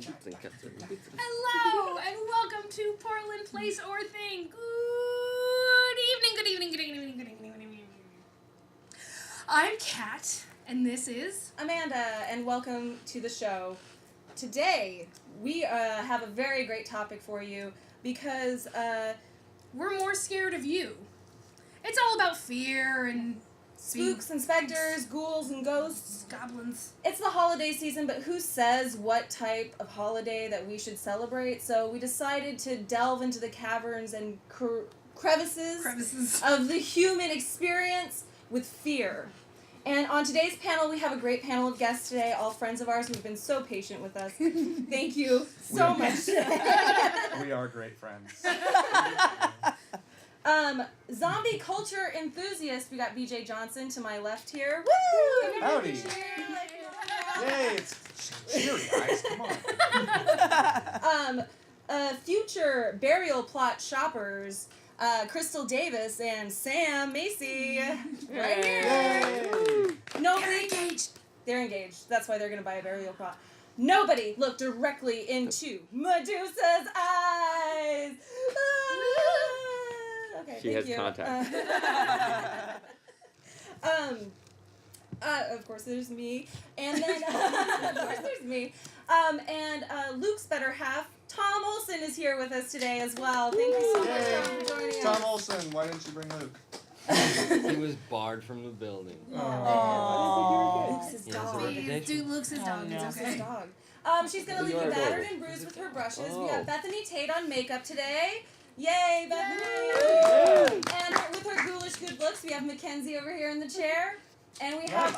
Hello, and welcome to Portland Place or Thing. Good evening, good evening, good evening, good evening, good evening. I'm Kat, and this is Amanda, and welcome to the show. Today, we have a very great topic for you because we're more scared of you. It's all about fear and spooks and specters, ghouls and ghosts, goblins. It's the holiday season, but who says what type of holiday that we should celebrate? So we decided to delve into the caverns and crevices of the human experience with fear. And on today's panel, we have a great panel of guests today, all friends of ours who've been so patient with us. Thank you so much. We are great friends. Zombie culture enthusiast, we got BJ Johnson to my left here. Woo! Howdy. Yay, it's cheery, guys, come on. Future burial plot shoppers, Crystal Davis and Sam Macy. Right here. Yay. Nobody engaged. They're engaged. That's why they're going to buy a burial plot. Nobody looked directly into Medusa's eyes. Okay, she has contact. Of course there's me, and then of course there's me, and Luke's better half, Tom Olson, is here with us today as well. Thank you so much, Tom, for joining us. Tom Olson, why didn't you bring Luke? He was barred from the building. Luke's his dog. Luke's his dog. It's okay. His dog. She's gonna leave you battered and bruised with her brushes. We got Bethany Tate on makeup today. Yay, Bethany! And with her ghoulish good looks, we have Mackenzie over here in the chair. And we have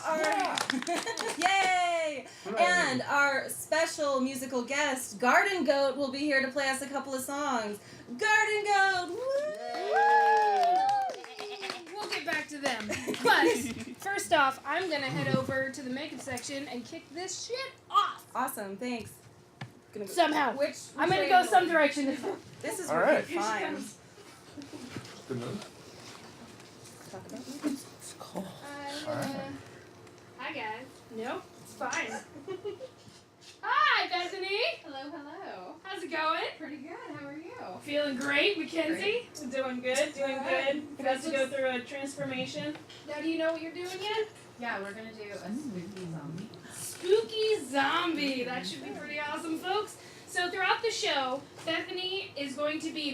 yay! And our special musical guest, Garden Goat, will be here to play us a couple of songs. Garden Goat! Woo! We'll get back to them. But first off, I'm gonna head over to the makeup section and kick this shit off. Awesome, thanks. Somehow. Which I'm gonna go some direction. This is working fine. Good move. Talk about me. Hi guys. Nope, it's fine. Hi Bethany. Hello. How's it going? Pretty good. How are you? Feeling great, Mackenzie. Doing good. About to go through a transformation. Now, do you know what you're doing yet? Yeah, we're gonna do a spooky zombie. Spooky zombie. That should be pretty awesome, folks. So throughout the show, Bethany is going to be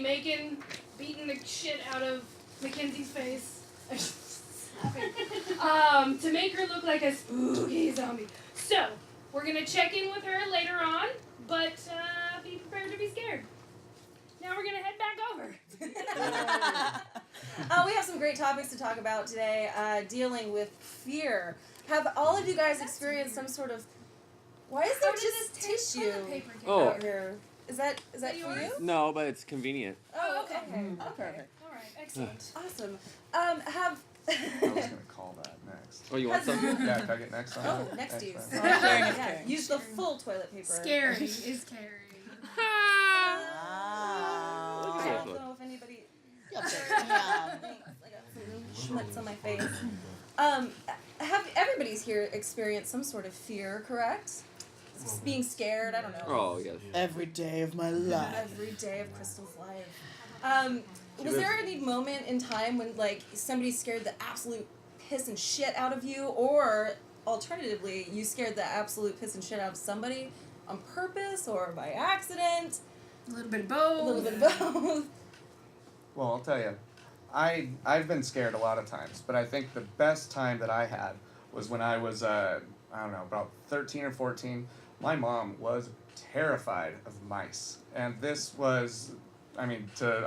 beating the shit out of Mackenzie's face. To make her look like a spooky zombie. So, we're going to check in with her later on, but be prepared to be scared. Now we're going to head back over. We have some great topics to talk about today, dealing with fear. Have all of you guys experienced some sort of... Why is there just tissue out here? Is that for you? No, but it's convenient. Oh, okay. All right, excellent. Awesome. I was going to call that next. Oh, you want some? Yeah, can I get next on Oh, that? next to you. Thanks. Yeah, use the full toilet paper. Scary is scary. I don't know if anybody... Thanks. I got some schmutz on my face. Everybody's here experienced some sort of fear, correct? Being scared, I don't know. Oh, yes. Every day of my life. Every day of Crystal's life. Was there any moment in time when, like, somebody scared the absolute piss and shit out of you, or alternatively, you scared the absolute piss and shit out of somebody on purpose or by accident? A little bit of both. Well, I'll tell you, I've been scared a lot of times, but I think the best time that I had was when I was, about 13 or 14. My mom was terrified of mice, and this was, to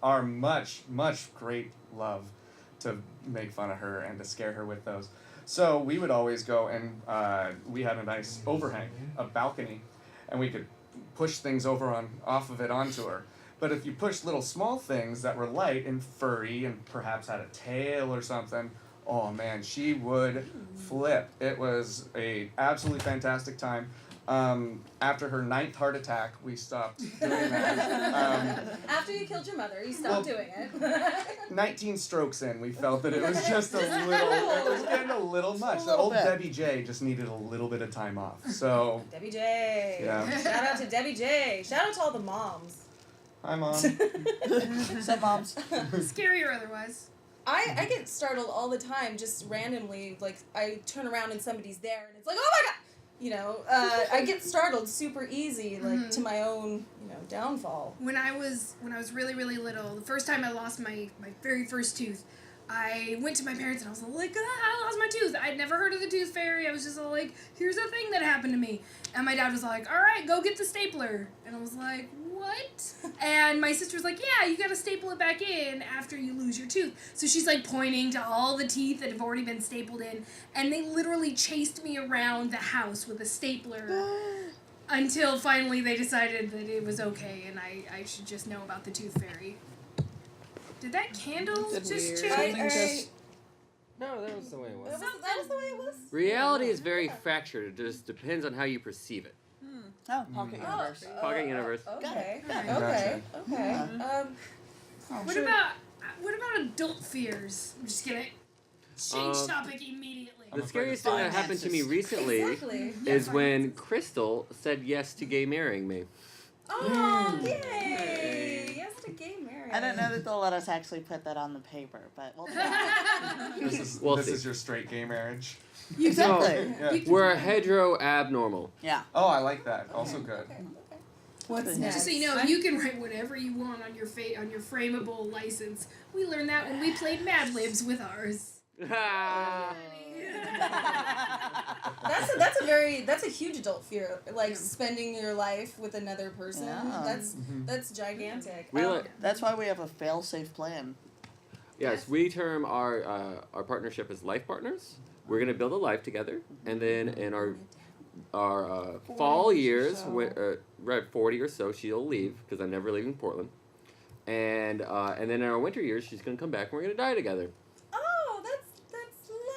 our much, much great love to make fun of her and to scare her with those. So we would always go and we had a nice overhang, a balcony, and we could push things off of it onto her. But if you pushed little small things that were light and furry and perhaps had a tail or something, oh man, she would flip. It was a absolutely fantastic time. After her 9th heart attack, we stopped doing that. After you killed your mother, you stopped doing it. 19 strokes in, we felt that it was just a little, it was getting a little much. The old bit. Debbie J just needed a little bit of time off. So, Debbie J. Yeah. Shout out to Debbie J. Shout out to all the moms. hi, Mom. Some moms. Scary or otherwise. I get startled all the time, just randomly. Like, I turn around and somebody's there, and it's like, oh my god! You know, I get startled super easy, like, to my own, downfall. When I was really, really little, the first time I lost my very first tooth, I went to my parents and I was like, I lost my tooth. I'd never heard of the tooth fairy. I was just all like, here's a thing that happened to me. And my dad was like, all right, go get the stapler. And I was like, what? And my sister was like, yeah, you gotta staple it back in after you lose your tooth. So she's like pointing to all the teeth that have already been stapled in. And they literally chased me around the house with a stapler until finally they decided that it was okay and I should just know about the tooth fairy. Did that candle It's just weird. change? Something just- No, that was the way it was. That was the way it was? Reality is very fractured. It just depends on how you perceive it. Oh, pocket universe. Pocket universe. Okay. Got Okay. What about adult fears? I'm just gonna change topic immediately. I'm The afraid scariest of thing that happened to me recently Exactly. is when Crystal said yes to gay marrying me. Oh, yay! Yes to gay marriage. I don't know that they'll let us actually put that on the paper, but we'll try. We'll This see. is your straight gay marriage. Exactly. Yeah. We're hetero abnormal. Yeah. Oh, I like that. Also good. Okay. What's Just Just so you know, you can write whatever you want on your on your frameable license. We learned that when we played Mad Libs with ours. That's a huge adult fear, like spending your life with another person. Yeah. That's gigantic. We let- That's why we have a fail-safe plan. Yes, we term our partnership as life partners. We're gonna build a life together, and then in our fall years, right 40 or so, she'll leave because I'm never leaving Portland, and then in our winter years, she's gonna come back and we're gonna die together. Oh, that's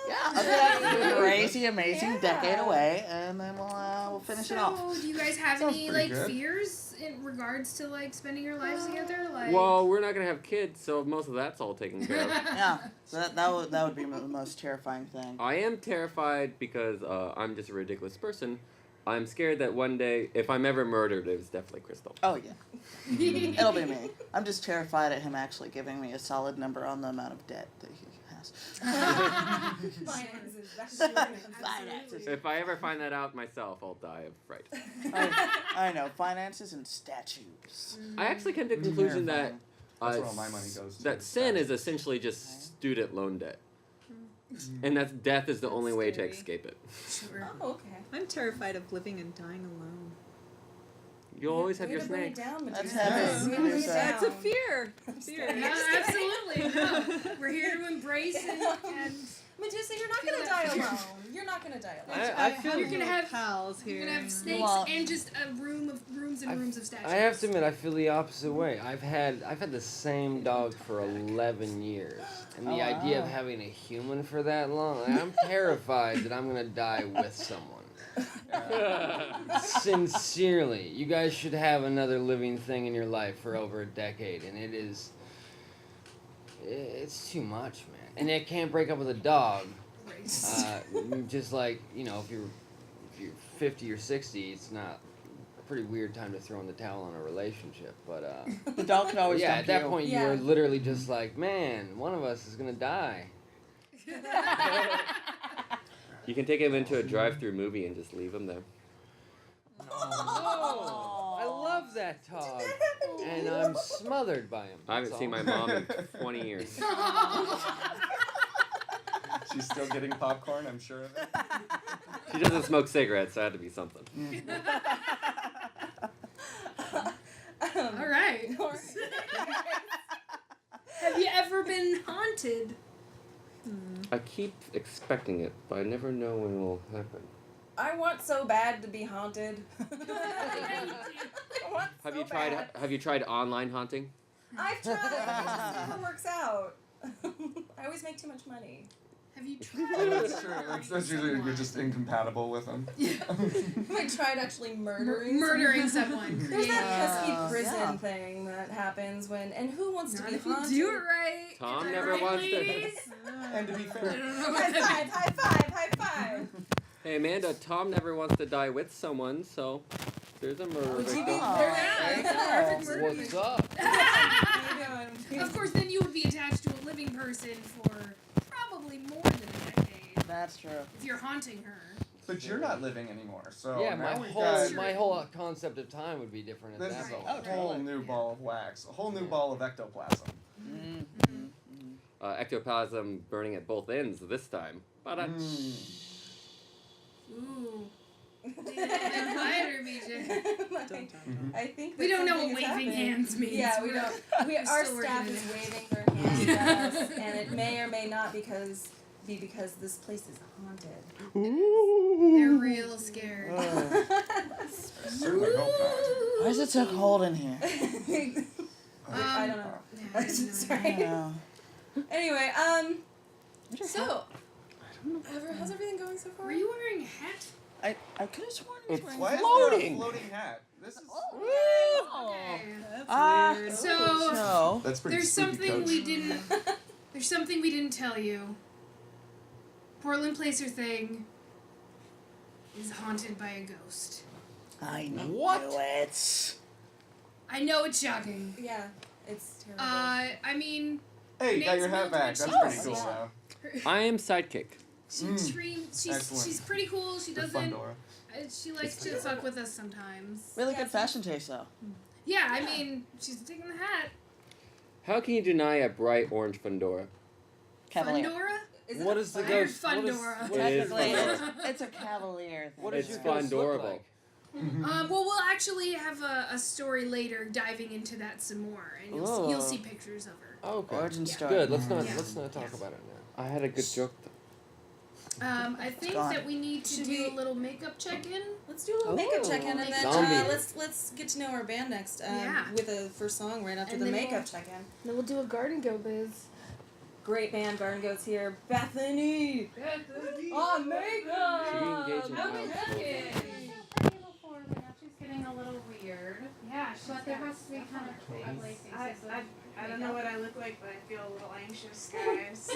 Yeah. lovely. A crazy, amazing Yeah. decade away, and then we'll finish it off. So, do you guys have Sounds any pretty like good. fears in regards to like spending your lives together? Like, Well, we're not gonna have kids, so most of that's all taken care of. Yeah. So that would be the most terrifying thing. I am terrified because I'm just a ridiculous person. I'm scared that one day, if I'm ever murdered, it was definitely Crystal. Oh yeah. It'll be me. I'm just terrified at him actually giving me a solid number on the amount of debt that he has. Finances. That's true. Finances. If I ever find that out myself, I'll die of fright. I know, finances and statues. I actually came to the conclusion that That's where all my money goes to. that sin is essentially just student loan debt, and that's death is the only way to Scary. escape it. sure. Oh, okay. I'm terrified of living and dying alone. You'll always have Way your to bring it snakes. down, That's Medusa. heavy. Way to bring it Medusa. That's a down. fear. Fear. No, absolutely. No. We're here to embrace and Medusa, you're not gonna die alone. You're not gonna die alone. I feel You're gonna have- pals here. you're gonna have snakes Well- and just a rooms and rooms of statues. I have to admit, I feel the opposite way. I've had the same dog for 11 years, and the Oh, idea of wow. having a human for that long, I'm terrified that I'm gonna die with someone. Sincerely, you guys should have another living thing in your life for over a decade, and it's too much, man. And it can't break up with a dog. Just like, if you're 50 or 60, it's not a pretty weird time to throw in the towel on a relationship. But The dog could always yeah, dump at that you. point Yeah. you're literally just like, man, one of us is gonna die. You can take him into a drive-through movie and just leave him there. Oh, I love that dog, and I'm smothered by him. I haven't that's seen all. my mom in 20 years. She's still getting popcorn, I'm sure of it. She doesn't smoke cigarettes, so it had to be something. All right. Have you ever been haunted? I keep expecting it, but I never know when it will happen. I want so bad to be haunted. I want Have so you tried? bad. Have you tried online haunting? I've tried. It just never works out. I always make too much money. Have you tried? That's true. That's usually you're just incompatible with them. I tried actually murdering someone. There's that pesky Yeah. prison Yeah. thing that happens when, and who wants Not to be if you haunted? do it right. Tom Get it never right, wants to- ladies. And to be I fair, don't know what High that five! High five! High five! Hey Amanda, Tom never wants to die with someone, so there's a murder Would you be victim. there? Yeah, Yeah. perfect murder What's victim. up? How you doing? Of course, then you would be attached to a living person for probably more than a decade That's true. if you're haunting her. but you're not living anymore, so Yeah, now my we've whole got my whole concept of time would be different at this that is point. a whole totally. new ball of wax, a whole new ball of ectoplasm. Mm-hmm. Ectoplasm burning at both ends this time. Ba-da. Ooh. Quieter, BJ. Like, I think We that don't know something what is waving happening. hands means. Yeah, we don't. Our still staff working is it out. waving their hands at us, and it may or may not be because this place is haunted. They're real scared. Certainly hope not. Why is it so cold in here? I don't know. Yeah, I have no Sorry. idea. Yeah. Anyway, so how's everything going so far? Were you wearing a hat? I could have sworn he was wearing Why is Floating. there a floating hat? This is Okay. weird. So So, that's pretty there's spooky, something Coach. we didn't. There's something we didn't tell you. Portland Placer thing is haunted by a ghost. I knew What? it. I know it's shocking. Yeah, it's terrible. I mean, Hey, you got your Name's hat back. Mildred That's pretty Cheese. cool, Yeah. though. I am sidekick. she's Excellent. pretty cool. She Good fun, doesn't. Dora. She likes to fuck with us sometimes. Really good fashion taste, though. Yeah, I mean, she's taking the hat. How can you deny a bright orange fedora? Cavalier. Fundora? What is the I heard ghost? What is, Fundora. what It is, is Technically, Fundora. it's a cavalier thing. what does It's your ghost look Fundorable. like? Well, we'll actually have a story later diving into that some more, and you'll see pictures of her. Okay. Origin Yeah. story. Good. Let's not Yeah. talk Yeah. about it now. I had a good joke though. I think gone. that we need to Should do we- a little makeup check-in. Let's do a little makeup Oh, check-in, and then zombie. let's get to know our band next. Yeah. With a first song right after And the then makeup we'll- check-in. Then we'll do a garden go biz. Great band, Garden Goats here. Bethany on makeup. She engaged in How wild is folk. it? Pretty before, but now she's getting a little weird. Yeah, But there has to be kind of ugly faces. I don't know what I look like, but I feel a little anxious, guys.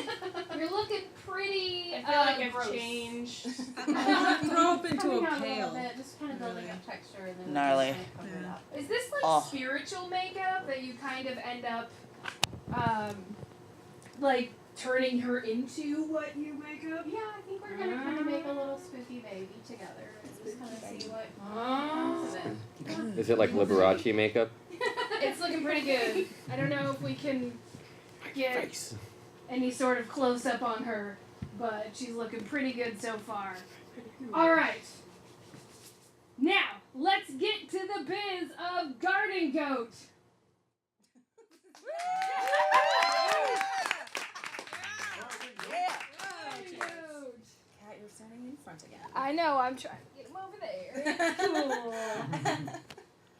You're looking pretty. I feel like I've gross. changed. Throw up into Coming a out pail. little bit, just kind of building up texture and then Gnarly. just kind of cover it up. Is this like Oh. spiritual makeup that you kind of end up, like turning her into what you make up? Yeah, I think we're gonna kind of make a little spooky baby together and just kind of see what comes of it. Is it like Liberace makeup? It's looking pretty good. I don't know if we can get Face. any sort of close up on her, but she's looking pretty good so far. All right. Now, let's get to the biz of Garden Goat. Garden Goat. Kat, you're standing in front again. I know, I'm trying to get him over there. Cool.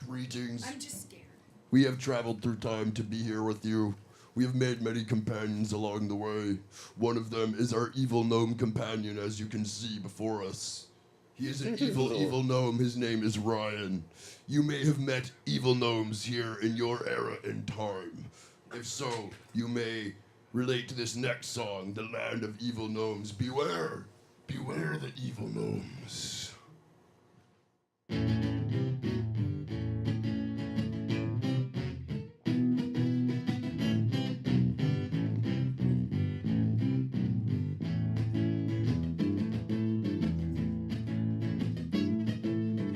Greetings. I'm just scared. We have traveled through time to be here with you. We have made many companions along the way. One of them is our evil gnome companion, as you can see before us. He is an evil gnome. His name is Ryan. You may have met evil gnomes here in your era and time. If so, you may relate to this next song, The Land of Evil Gnomes. Beware! Beware the evil gnomes.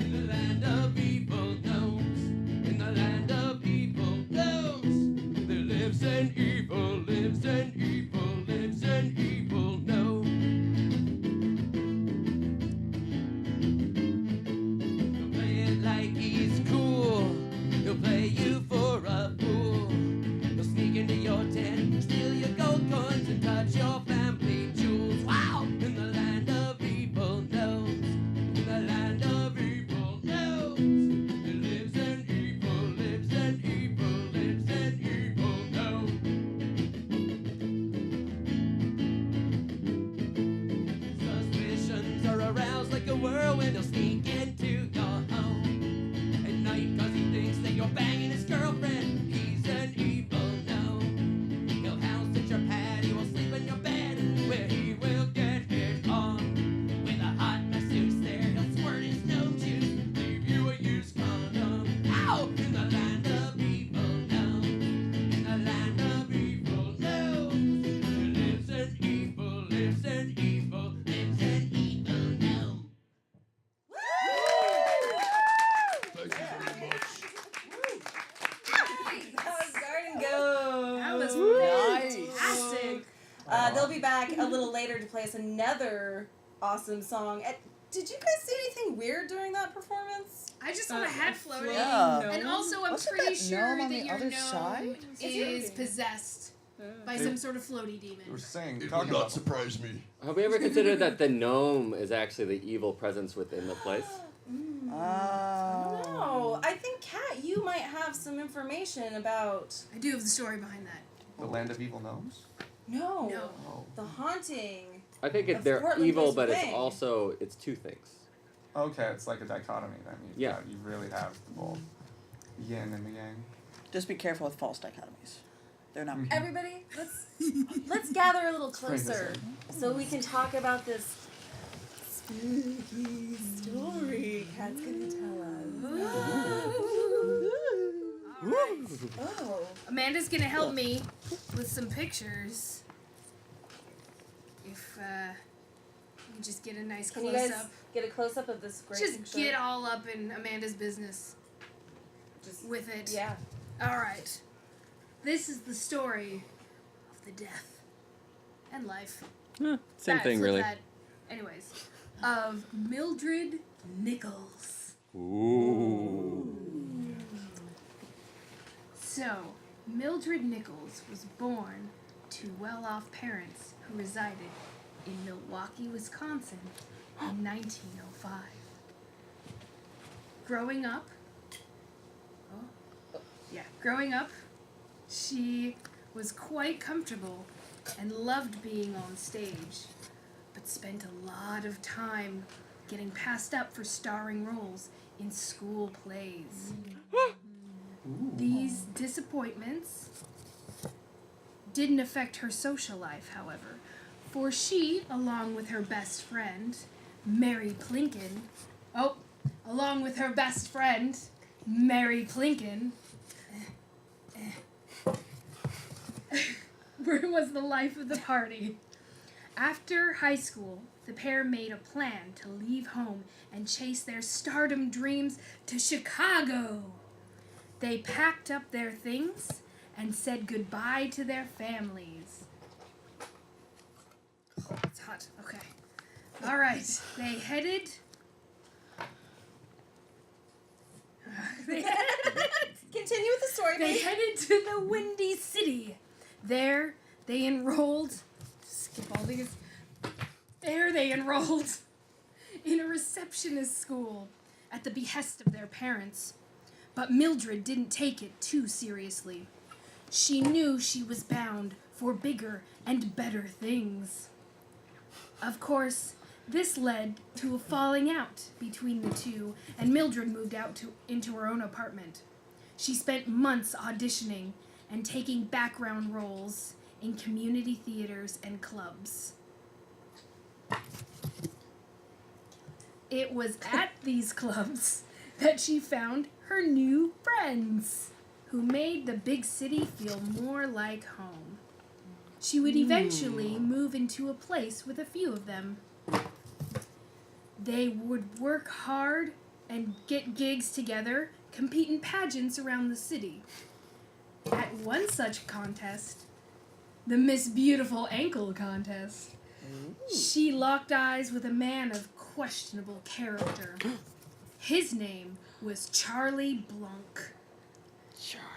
In the land of evil gnomes, in the land of evil gnomes, there lives an evil, lives an evil, lives an evil gnome. He'll play it like he's cool, he'll play you for a fool. He'll sneak into your tent, steal your gold coins and touch your family jewels. Wow! In the land of evil gnomes. In the land of evil gnomes, there lives an evil, lives an evil, lives an evil gnome. was fantastic. They'll be back a little later to play us another awesome song. Did you guys see anything weird during that performance? I just saw a hat floating. Yeah. And also, I'm Wasn't pretty that sure gnome on that the your other gnome side? is possessed by some sort of floaty They were demon. saying, It talking would not about surprise me. Have we ever considered that the gnome is actually the evil presence within the place? No, I think Kat, you might have some information about. I do have the story behind that. the land of evil gnomes. No, Oh. the haunting. I think Of they're Portland evil, Place but it's Wing. also it's two things. Okay, it's like a dichotomy then. Yeah. You really have the both yin and the yang. Just be careful with false dichotomies. They're not. Everybody, let's gather a little bring this closer so we can talk about this spooky story Kat's gonna tell us. Oh. Amanda's gonna help me with some pictures. If we just get a nice Can you close guys up. get a close up of this great Just picture? get all up in Amanda's business Just with it. yeah. Alright. This is the story of the death and life. Same That, thing, flip really. that. Anyways, of Mildred Nichols. Ooh. So, Mildred Nichols was born to well-off parents who resided in Milwaukee, Wisconsin in 1905. Growing up, she was quite comfortable and loved being on stage, but spent a lot of time getting passed up for starring roles in school plays. These disappointments didn't affect her social life, however, for she, along with her best friend, Mary Plinkin, was the life of the party. After high school, the pair made a plan to leave home and chase their stardom dreams to Chicago. They packed up their things and said goodbye to their families. Oh, it's hot. Okay. All right. They headed. Continue with the story, They please. headed to the Windy City. There, they enrolled. Skip all these. There, they enrolled in a receptionist school at the behest of their parents. But Mildred didn't take it too seriously. She knew she was bound for bigger and better things. Of course, this led to a falling out between the two, and Mildred moved out into her own apartment. She spent months auditioning and taking background roles in community theaters and clubs. It was at these clubs that she found her new friends, who made the big city feel more like home. She would eventually move into a place with a few of them. They would work hard and get gigs together, compete in pageants around the city. At one such contest, the Miss Beautiful Ankle contest, she locked eyes with a man of questionable character. His name was Charlie Blanc.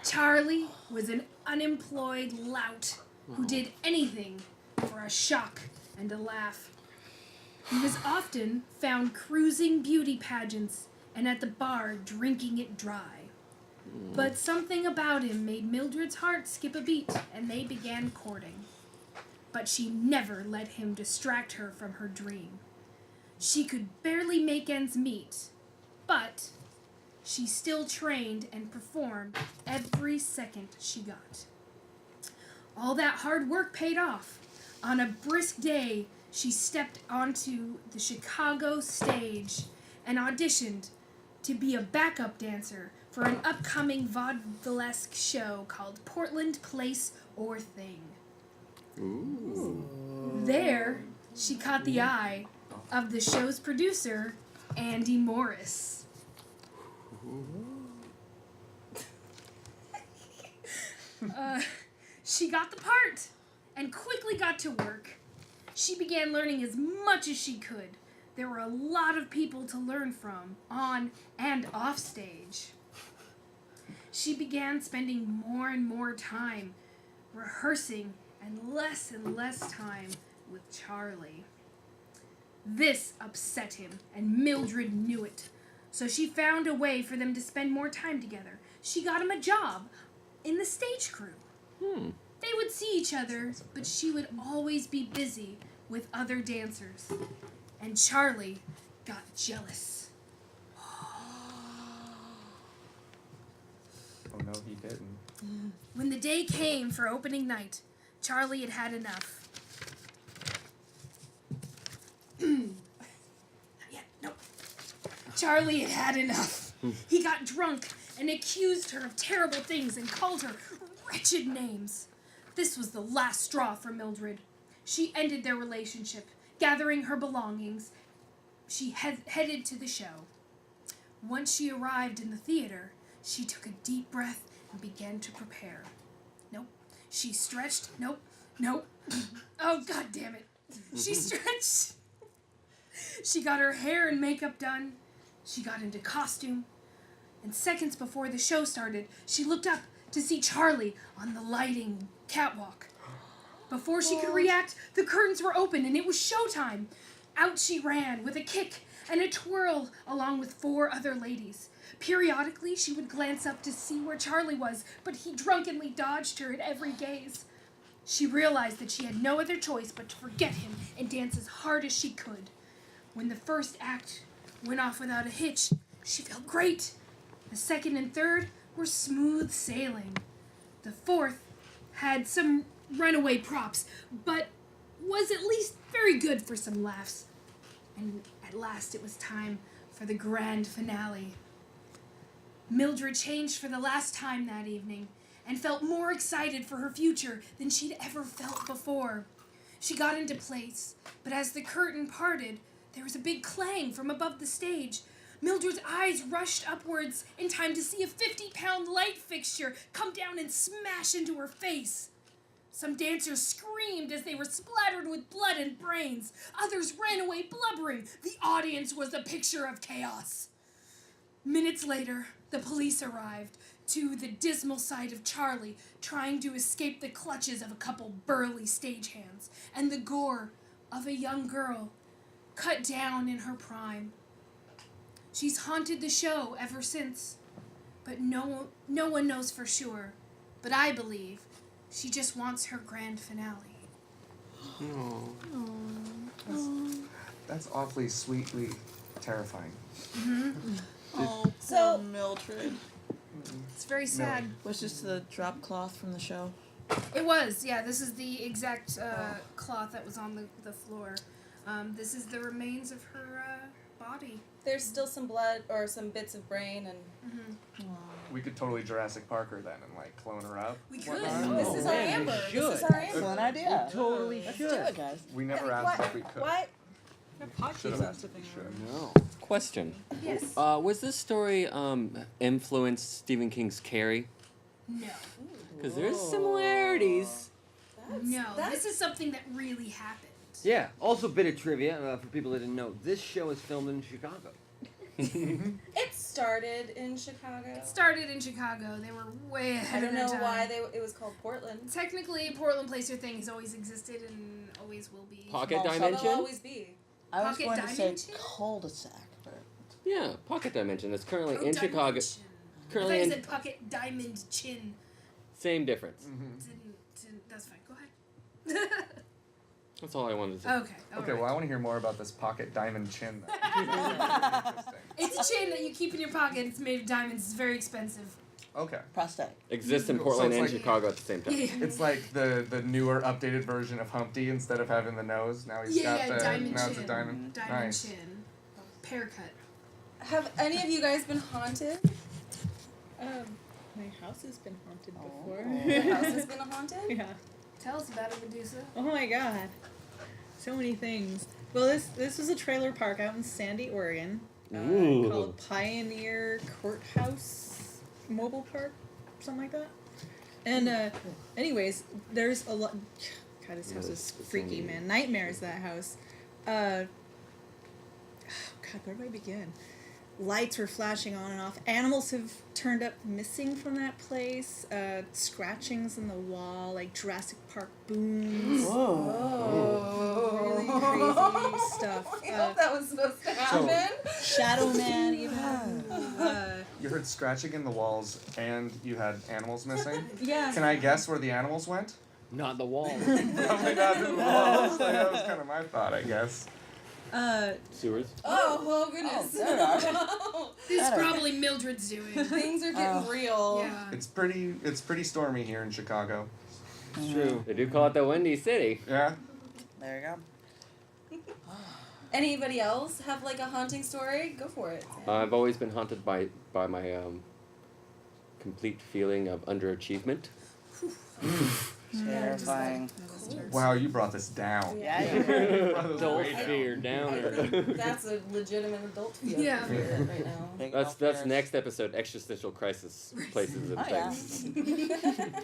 Charlie was an unemployed lout who did anything for a shock and a laugh. He was often found cruising beauty pageants and at the bar drinking it dry. But something about him made Mildred's heart skip a beat, and they began courting. But she never let him distract her from her dream. She could barely make ends meet, but she still trained and performed every second she got. All that hard work paid off. On a brisk day, she stepped onto the Chicago stage and auditioned to be a backup dancer for an upcoming vaudevillesque show called Portland Place or Thing. Ooh. There, she caught the eye of the show's producer, Andy Morris. She got the part and quickly got to work. She began learning as much as she could. There were a lot of people to learn from, on and off stage. She began spending more and more time rehearsing and less time with Charlie. This upset him, and Mildred knew it. So she found a way for them to spend more time together. She got him a job in the stage crew. They would see each other, but she would always be busy with other dancers. And Charlie got jealous. Oh no, he didn't. When the day came for opening night, Charlie had had enough. Charlie had had enough. He got drunk and accused her of terrible things and called her wretched names. This was the last straw for Mildred. She ended their relationship. Gathering her belongings, she headed to the show. Once she arrived in the theater, she took a deep breath and began to prepare. Nope. She stretched. Nope. Oh, God damn it. She stretched. She got her hair and makeup done. She got into costume. And seconds before the show started, she looked up to see Charlie on the lighting catwalk. Before she could react, the curtains were open and it was showtime. Out she ran with a kick and a twirl along with 4 other ladies. Periodically, she would glance up to see where Charlie was, but he drunkenly dodged her at every gaze. She realized that she had no other choice but to forget him and dance as hard as she could. When the first act went off without a hitch, she felt great. The second and third were smooth sailing. The fourth had some runaway props, but was at least very good for some laughs. And at last it was time for the grand finale. Mildred changed for the last time that evening and felt more excited for her future than she'd ever felt before. She got into place, but as the curtain parted, there was a big clang from above the stage. Mildred's eyes rushed upwards in time to see a 50-pound light fixture come down and smash into her face. Some dancers screamed as they were splattered with blood and brains. Others ran away blubbering. The audience was a picture of chaos. Minutes later, the police arrived to the dismal sight of Charlie trying to escape the clutches of a couple burly stagehands and the gore of a young girl cut down in her prime. She's haunted the show ever since, but no one knows for sure. But I believe she just wants her grand finale. That's awfully sweetly terrifying. Oh, So- poor Mildred. It's very sad. Was this the drop cloth from the show? It was, yeah. This is the exact cloth that was on the floor. This is the remains of her body. There's still some blood or some bits of brain and... We could totally Jurassic Park her then and like clone her up. We could. This is our man, we Amber. This should. is our Amber. Excellent idea. We totally Let's should. do it, guys. We never asked if we could. Why? Should have asked if we should. No. Question. Yes. Was this story influenced Stephen King's Carrie? No. Because there's similarities. No. This is something that really happened. Yeah. Also, bit of trivia for people that didn't know. This show is filmed in Chicago. It started in Chicago. It started in Chicago. They were way I ahead don't of their know time. why it was called Portland. Technically, Portland Placer thing has always existed and always will be. Pocket Small Dimension? It'll always be. I was Pocket going to say dimension? cul-de-sac, but Yeah, Pocket Dimension. It's currently Oh, in Chicago. Dimension. I Currently thought you in said pocket diamond chin. same difference. Didn't, that's fine. Go ahead. That's all I wanted to say. Okay. Okay, well I want to hear more about this pocket diamond chin. Then. Interesting. It's a chin that you keep in your pocket. It's made of diamonds. It's very expensive. Okay. prosthetic. Exists in So Portland it's and like- Chicago at the same time. Yeah. It's like the newer updated version of Humpty. Instead of having the nose, now he's got the diamond now chin. it's a diamond. Diamond Nice. chin. Pear cut. Have any of you guys been haunted? My house has been haunted before. Your house has been haunted? Yeah. Tell us about it, Medusa. Oh my god. So many things. Well, this was a trailer park out in Sandy, Oregon, Ooh. called Pioneer Courthouse Mobile Park, something like that. And anyways, there's a lot. God, this house is freaky, man. Nightmares, that house. God, where do I begin? Lights were flashing on and off. Animals have turned up missing from that place. Scratchings in the wall, like Jurassic Park booms. Really crazy stuff. I hope that was supposed to happen. Shadow Man, even. You heard scratching in the walls, and you had animals missing? Yeah. Can I guess where the animals went? Not the wall. Probably not in the walls. That was kind of my thought, I guess. Sewers. Oh goodness. This is probably Mildred's doing. Things are getting real. Yeah. It's pretty stormy here in Chicago. It's true. They do call it the Windy City. Yeah. There you go. Anybody else have like a haunting story? Go for it. I've always been haunted by my complete feeling of underachievement. Terrifying. Wow, you brought this down. Yeah, You brought this Adult way down. fear downer. That's a legitimate adult fear Yeah. right now. Big That's fears. next episode, existential crisis places and Oh, yeah. things.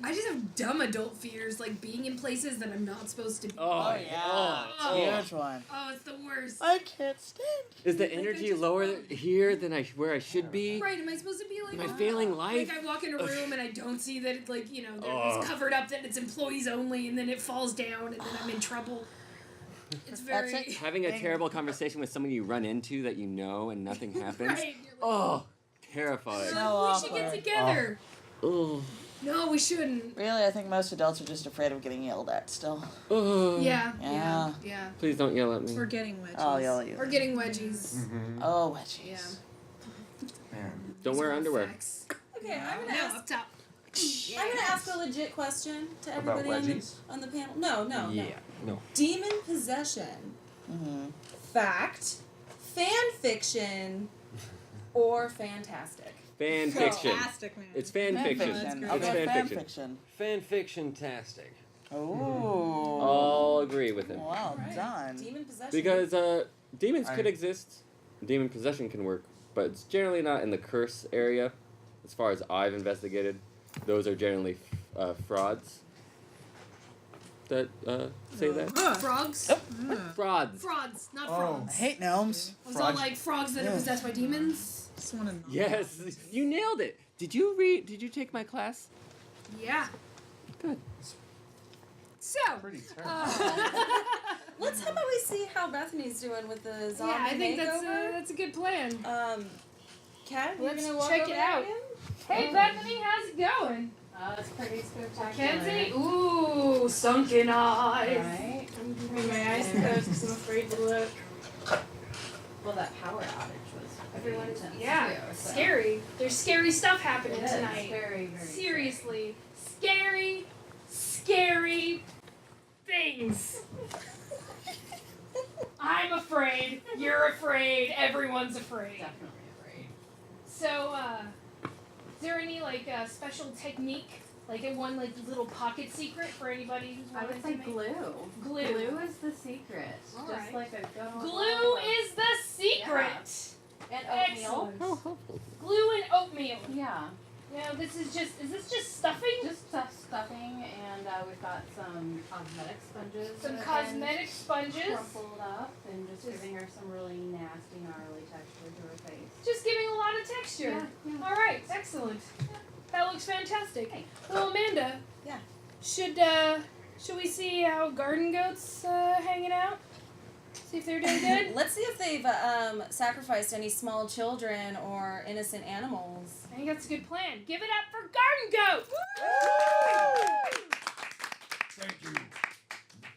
I just have dumb adult fears, like being in places that I'm not supposed to be. Oh, yeah. Huge one. Oh, it's the worst. I can't stand. Is the energy lower here than where I should be? Right, am I supposed to be like... Am I failing life? Like I walk in a room and I don't see that it's like, it's covered up, that it's employees only, and then it falls down, and then I'm in trouble. It's very... That's it. Having a terrible conversation with someone you run into that you know and nothing happens. Right. Oh, terrifying. We should get together. Oh. No, we shouldn't. Really, I think most adults are just afraid of getting yelled at still. Oh. Yeah. Yeah. Please don't yell at me. We're getting wedges. I'll yell at you. Or getting wedgies. Mm-hmm. Oh, wedgies. Yeah. Man. Don't wear underwear. Okay, I'm gonna No, ask. up top. I'm gonna ask a legit question to About everybody wedgies? on the panel. No. No. Demon possession. Mm-hmm. Fact, fan fiction, or fantastic. Fan fiction. Fantastic, man. It's fan fiction. I'll It's go fan fiction. Fan fiction-tastic. Oh. I'll agree with him. Well done. Demon possession. Because demons could exist, demon possession can work, but it's generally not in the curse area. As far as I've investigated, those are generally frauds that say that. Frogs? Frauds. Frauds, not Oh. I frogs. hate gnomes. Was all like frogs that are possessed by demons? Just want to know. Yes, you nailed it. Did you take my class? Yeah. Good. So, Pretty terrible. Let's how about we see how Bethany's doing with the zombie yeah, I think makeover. that's a good plan. Kat, you Let's gonna walk check over it there out. again? Hey Bethany, how's it going? It's pretty spectacular. Kenzie? Ooh, sunken eyes. Right? I'm keeping my eyes closed because I'm afraid to look. Well, that power outage was pretty intense Yeah, too, so. scary. There's scary stuff happening It is tonight. very, very Seriously. Scary things. I'm afraid. You're afraid. Everyone's afraid. Definitely afraid. So, is there any special technique, like one little pocket secret for anybody who's I wanting would say to make? glue. Glue. Glue is the secret. All Just right. like a good old Glue is the secret. and oatmeal. Excellent. Glue and oatmeal. Yeah. Now is this just stuffing? Just stuffing, and we've got some cosmetic sponges. Some that have been cosmetic sponges. crumpled up and just giving her some really nasty, gnarly texture to her face. Just giving a lot of texture. Yeah. All right, excellent. That looks fantastic. Well, Amanda. Yeah. Should we see how Garden Goat's hanging out? See if they're doing good. Let's see if they've sacrificed any small children or innocent animals. I think that's a good plan. Give it up for Garden Goat. Thank you.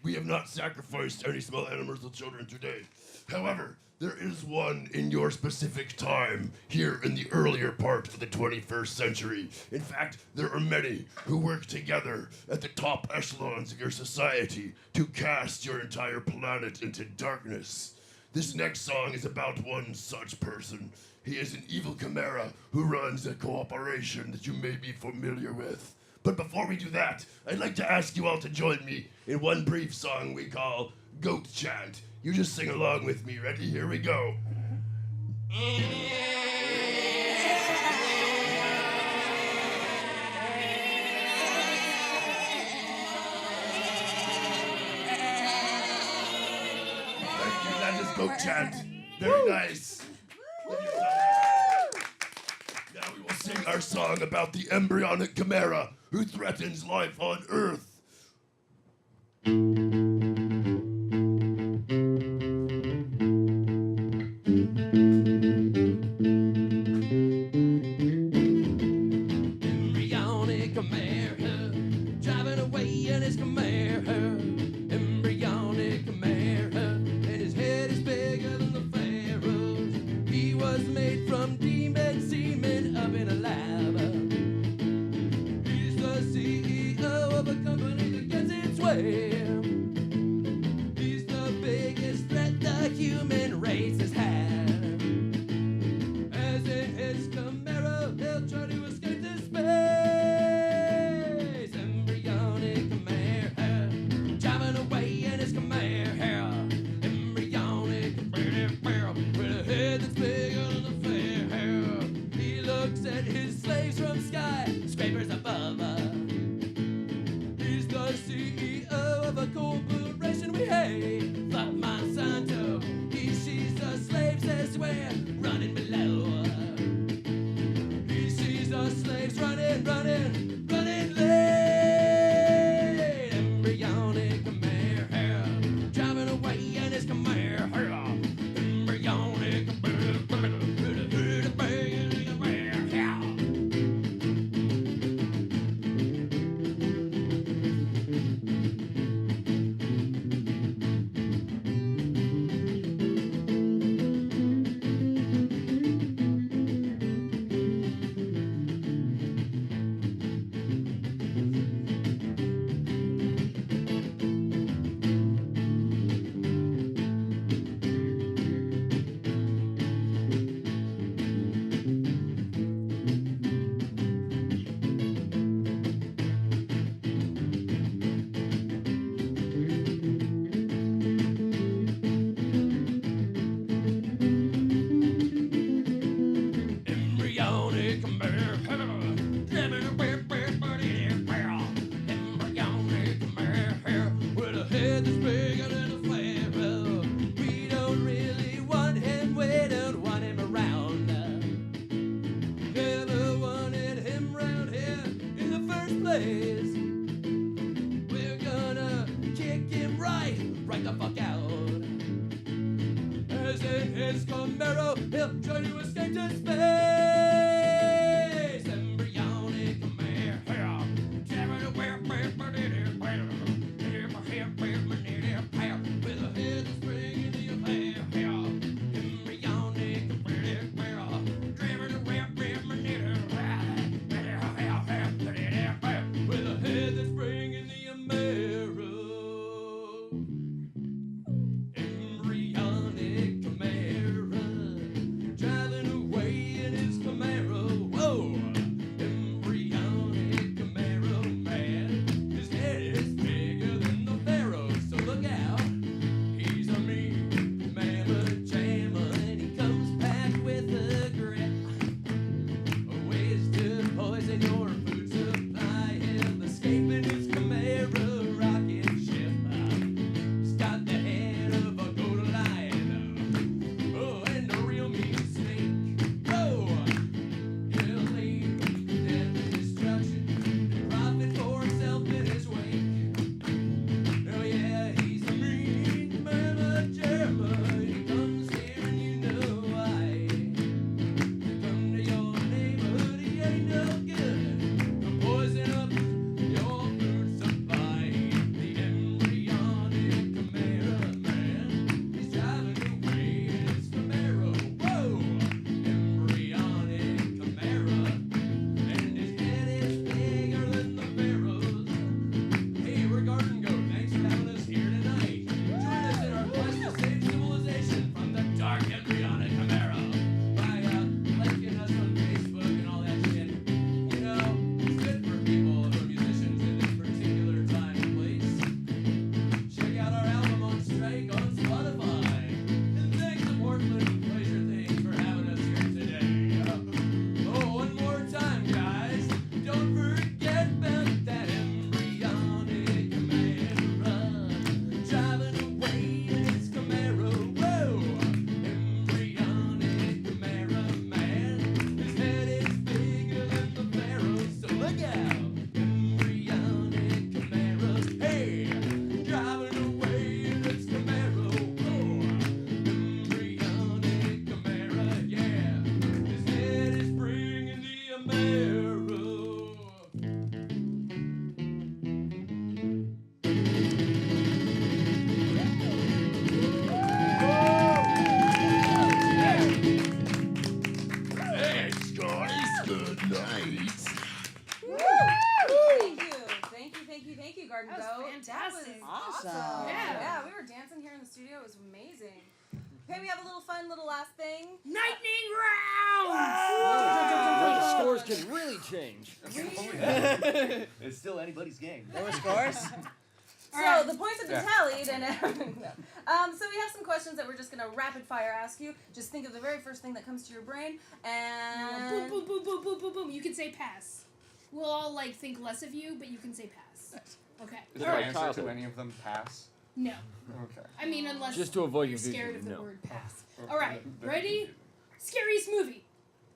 We have not sacrificed any small animals or children today. However, there is one in your specific time, here in the earlier part of the 21st century. In fact, there are many who work together at the top echelons of your society to cast your entire planet into darkness. This next song is about one such person. He is an evil chimera who runs a corporation that you may be familiar with. But before we do that, I'd like to ask you all to join me in one brief song we call Goat Chant. You just sing along with me. Ready? Here we go. smoke chant. Very nice. Now we will sing our song about the embryonic chimera who threatens life on Earth. Embryonic chimera, driving away in his chimera. Embryonic chimera, and his head is bigger than the pharaoh's. He was made from demon semen up in a lab. He's the CEO of a company that gets its way. He's the biggest threat the human race has had. As in his chimera, he'll try to escape to space. Embryonic chimera, driving away in his chimera. Embryonic chimera, with a head that's bigger than the pharaoh. He looks at his slaves from skyscrapers above. He's the CEO of a corporation we hate, like Monsanto. He sees the slaves as we're running below. He sees the slaves running late. Embryonic chimera, driving away in his chimera. Embryonic embryonic chimera, embryonic chimera, with a head that's bigger than a pharaoh. We don't really want him, we don't want him around. Never wanted him round here in the first place. We're gonna kick him right the fuck out. As in his chimera, he'll try to escape to space. Embryonic chimera, carried away, with a head that's bringing the affair. Embryonic chimera, carried away, with a head that's bringing the Amero. Embryonic chimera, driving away Garden That was go. fantastic. That was Awesome. Yeah, we were dancing here in the studio. It was amazing. Okay, we have a little fun little last thing. Lightning round! Where the scores can really change. It's still anybody's game. Lower scores? So the points have been tallied, and so we have some questions that we're just gonna rapid fire ask you. Just think of the very first thing that comes to your brain, and Boom, boom, boom, boom, boom, boom, boom. You can say pass. We'll all like think less of you, but you can say pass. Okay. Is All the right. answer to any of them pass? No. Okay. I mean, unless Just to avoid you're confusion, scared of the no. word pass. All right. Ready? Scariest movie.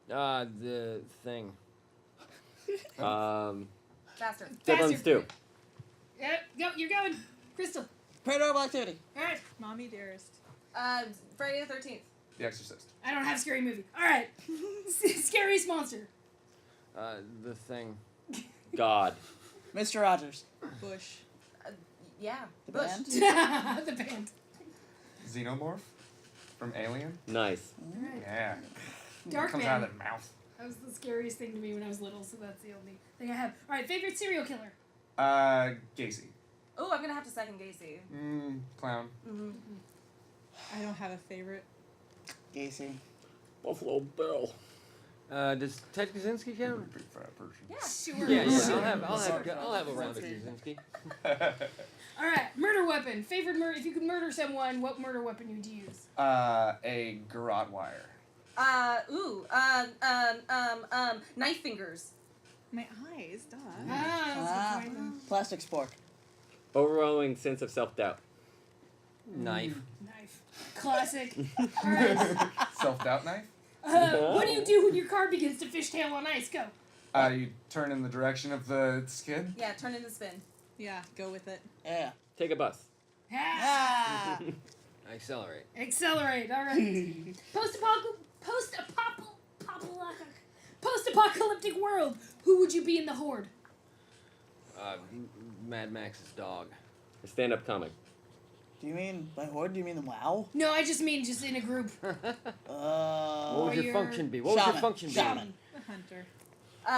The Thing. faster. Deadlands 2. Yep. Go. You're going. Crystal. Paranormal Activity. All right. Mommy Dearest. Friday the 13th. The Exorcist. I don't have scary movie. All right. Scariest monster. The Thing. God. Mr. Rogers. Bush. Yeah. The Bush. band. The band. Xenomorph from Alien. Nice. All right. Yeah. Dark Comes Man. out of their mouth. That was the scariest thing to me when I was little, so that's the only thing I have. All right. Favorite serial killer. Gacy. Oh, I'm gonna have to second Gacy. Clown. I don't have a favorite. Gacy. Buffalo Bill. Does Ted Kaczynski count? Big fat person. Yeah. Sure. Yeah, Sure. I'll have a round of Kaczynski. All right. Murder weapon. Favorite murder. If you could murder someone, what murder weapon would you use? A garrote wire. Knife fingers. My eyes, duh. That's a good point. Plastic spork. Overwhelming sense of self-doubt. Knife. Knife. Classic. All right. Self-doubt knife. What do you do when your car begins to fishtail on ice? Go. You turn in the direction of the skid. Yeah, turn in the spin. Yeah, go with it. Yeah. Take a bus. Ah. Accelerate. Accelerate. All right. Post-apocalyptic world. Who would you be in the Horde? Mad Max's dog. A stand-up comic. Do you mean by horde? Do you mean the WoW? No, I just mean just in a group. What would your you're- function be? What would your function be? Shaman. The hunter.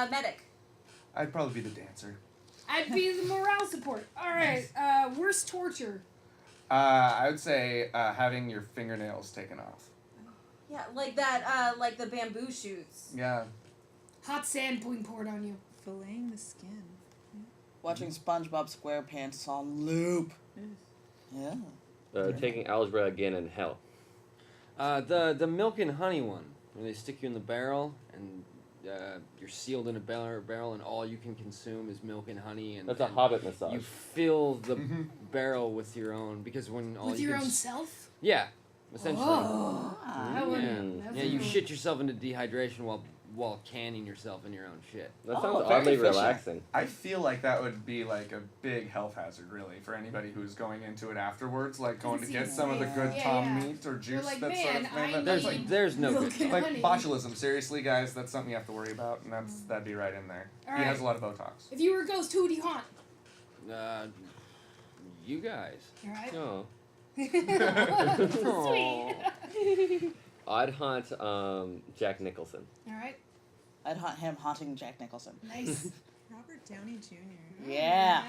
Medic. I'd probably be the dancer. I'd be the morale support. All right. Worst torture. I would say having your fingernails taken off. Yeah, like that. Like the bamboo shoots. Yeah. Hot sand being poured on you. Filleting the skin. Watching SpongeBob SquarePants on loop. Yeah. Taking algebra again in hell. The milk and honey one, where they stick you in the barrel and you're sealed in a barrel and all you can consume is milk and honey. And That's a Hobbit massage. You fill the barrel with your own because when all With you your can own self? Yeah, essentially. Oh. Yeah, you shit yourself into dehydration while canning yourself in your own shit. That sounds oddly relaxing. I feel like that would be like a big health hazard, really, for anybody who's going into it afterwards, like going to get some of the good tom meat or juice. like, that "Man, sort of thing. There's no good and like honey." botulism. Seriously, guys, that's something you have to worry about, and that'd be right in there. All He has right. a lot of Botox. If you were a ghost, who would you haunt? You guys. All right. Oh. Sweet. I'd haunt Jack Nicholson. All right. I'd haunt him haunting Jack Nicholson. Nice. Robert Downey Jr. Yeah.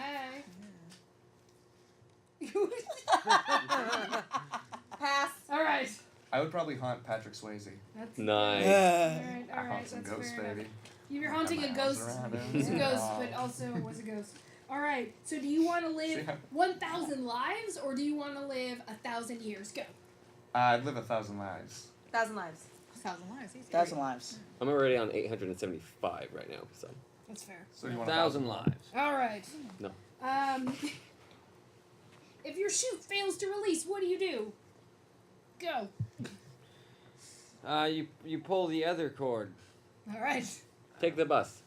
Pass. All right. I would probably haunt Patrick Swayze. That's Nice. All right. I haunt some ghosts, fair enough. baby. You're haunting a Got my ghost. arms around him. He's a ghost, Oh. but also was a ghost. All right. So, do you want to live 1,000 lives, or do you want to live 1,000 years? Go. I'd live 1,000 lives. 1,000 lives. 1,000 lives. Easy. 1,000 lives. I'm already on 875 right now, so. That's fair. So you want 1,000 lives. All right. No. If your chute fails to release, what do? Go. You pull the other cord. All right. Take the bus.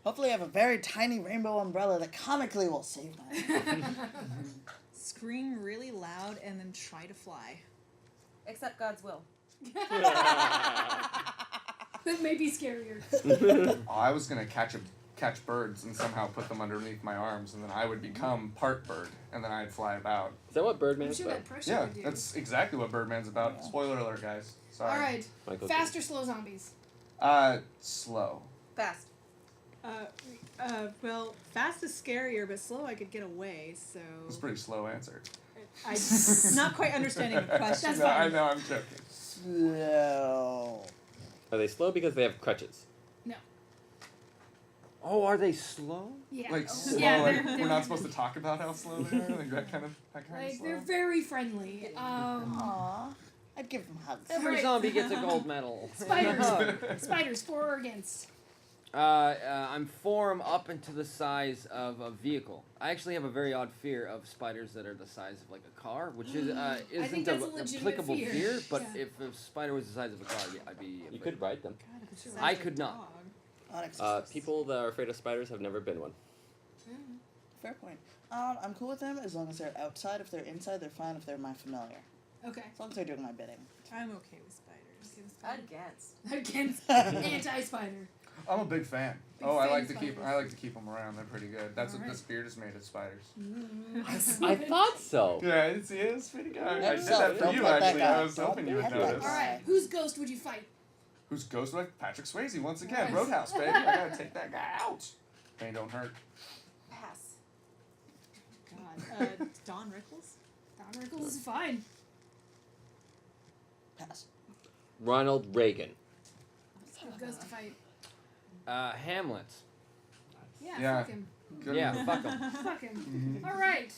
Hopefully I have a very tiny rainbow umbrella that comically will save my life. Scream really loud and then try to fly. Except God's will. That may be scarier. Oh, I was gonna catch birds and somehow put them underneath my arms, and then I would become part bird, and then I'd fly about. Is that what Birdman's I'm sure about? that pressure Yeah, would do. that's exactly what Birdman's about. Spoiler alert, guys. Sorry. All right. Michael Fast or slow zombies? Slow. Fast. Well, fast is scarier, but slow I could get away, so... It's a pretty slow answer. I'm not quite understanding the question. No, I know, I'm joking. Slow. Are they slow because they have crutches? No. Oh, are they slow? Yeah. Like, Oh. slow, Yeah, like, they're- we're not supposed to talk about how slow they are? Like, that kind of Like, slow? they're very friendly. Aww. I'd give them hugs. Every Right. zombie gets a gold medal. Spiders. Spiders, for or against? I'm for 'em up into the size of a vehicle. I actually have a very odd fear of spiders that are the size of like a car, which is think isn't that's a an legitimate applicable fear. fear. But Yeah. if a spider was the size of a car, yeah, I'd be. You afraid. could ride them. I could not. People that are afraid of spiders have never been one. Fair point. I'm cool with them as long as they're outside. If they're inside, they're fine if they're my familiar. Okay. As long as they're doing my bidding. I'm okay with spiders. Against. Anti-spider. I'm a big fan. Big I fan like of to keep. spiders. I like to keep them around. They're pretty good. That's what Alright. this beard is made of spiders. I thought so. Yeah, it's pretty good. I did so. that for Don't you let that actually. go. I was Don't hoping you would let that notice. go. All right. Whose ghost would you fight? Who's Ghost like Patrick Swayze once again? Nice. Roadhouse, baby. I gotta take that guy out. Pain don't hurt. Pass. God. Don Rickles? Don Rickles is fine. Pass. Ronald Reagan. Who goes to fight? Hamlet. Yeah, Yeah. fuck him. Good Yeah, move. fuck 'em. Fuck him. All right.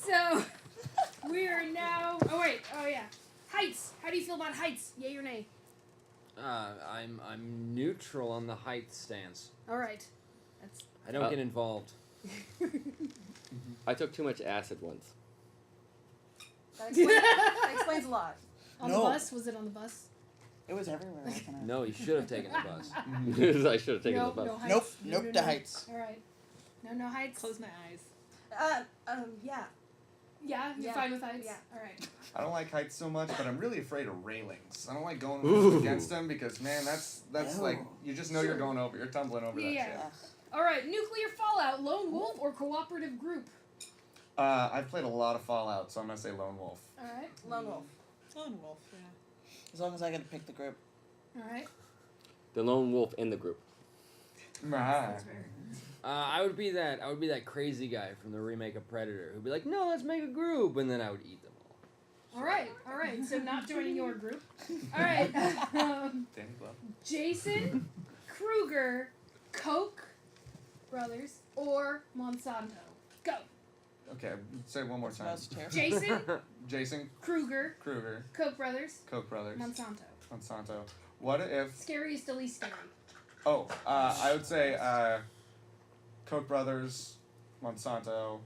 So we are now. Oh wait. Oh yeah. Heights. How do you feel about heights? Yay or nay? I'm neutral on the height stance. All right. That's. I don't get involved. I took too much acid once. That explains a lot. On No. the bus? Was it on the bus? It was everywhere. Wasn't it? No, you should have taken the bus. I should have taken no, the bus. no heights. Nope. No, Nope no, to no. heights. All right. No heights. Close my eyes. Yeah. Yeah, you're Yeah. fine with heights. Yeah. All right. I don't like heights so much, but I'm really afraid of railings. I don't like going Ooh. against them because man, that's like you just know you're going over. You're tumbling over that Yeah. shit. All right. Nuclear fallout. Lone wolf or cooperative group? I've played a lot of Fallout, so I'm gonna say Lone Wolf. All right. Lone wolf. Lone wolf, yeah. As long as I get to pick the group. All right. The lone wolf in the group. Right. I would be that crazy guy from the remake of Predator who'd be like, no, let's make a group, and then I would eat them all. All right. All right. So not joining your group. All right. Danny Glover. Jason, Kruger, Koch brothers, or Monsanto. Go. Okay, say it one more time. Most terrifying. Jason, Jason Kruger, Kruger, Koch brothers, Koch brothers, Monsanto. Monsanto. What if? Scariest to least scary. Oh, I would say Koch brothers, Monsanto,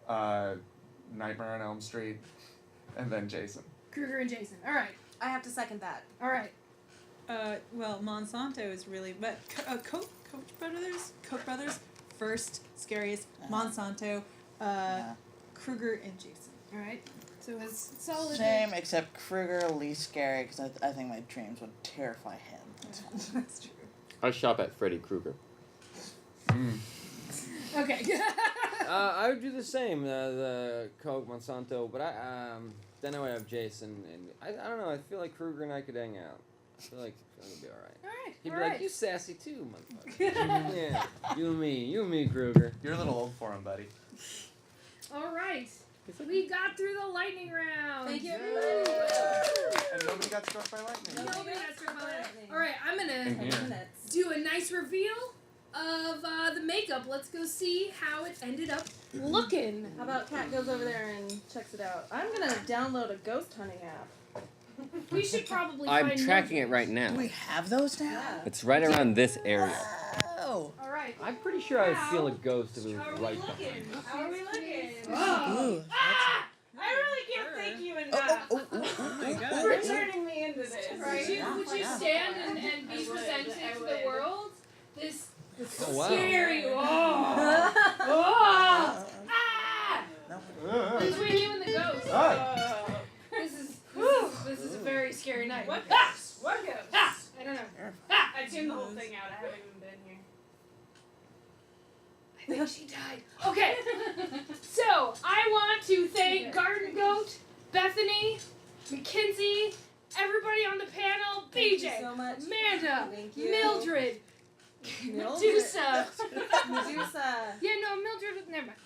Nightmare on Elm Street, and then Jason. Kruger and Jason. All right. I have to second that. All right. Well, Monsanto is really, but Koch brothers, first, scariest, Monsanto, Kruger and Jason. All right. So it's solid. Same, except Kruger least scary because I think my dreams would terrify him. That's true. I shop at Freddy Krueger. Okay. I would do the same, the Koch Monsanto, but then I would have Jason, and I don't know. I feel like Kruger and I could hang out. I feel like it would be all right. All right. He'd all be right. like, "You sassy too, motherfucker." Yeah, you and me, Kruger. You're a little old for him, buddy. All right. We got through the lightning round. Thank you, Yay. everybody. And nobody got struck by lightning. Nobody got struck by lightning. All right. I'm gonna In here. do a nice reveal of the makeup. Let's go see how it ended up looking. How about Kat goes over there and checks it out? I'm gonna download a ghost hunting app. We should probably I'm find tracking it right Do now. we have those now? Yeah. It's right around this area. Oh. All right. I'm pretty sure I would feel a ghost if it How are was we right looking? behind. How are we looking? Ooh. Ah! I really can't thank you enough for turning me into this. Would you stand and be presented to the world? This Oh, wow. scary. Oh. Ah! Between you and the ghost. This is a very scary night. What ghost? What ghost? I don't know. I tuned the whole thing out. I haven't even been here. I think she died. Okay. So I want to thank Garden Goat, Bethany, Mackenzie, everybody on the panel, Thank BJ, you so much. Amanda, Thank you. Mildred, Medusa. Medusa. Yeah, no, Mildred. Never mind.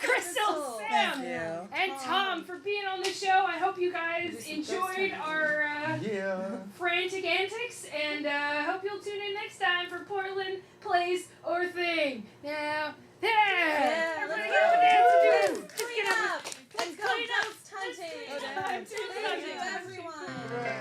Crystal, Sam, Thank you. and Tom for being on the show. I hope you guys enjoyed our frantic antics, and hope you'll tune in next time for Portland Place or Thing. Now, everybody get up and dance and do it. Clean up. Let's go clean up. ghost hunting. Go down. Thank you, everyone.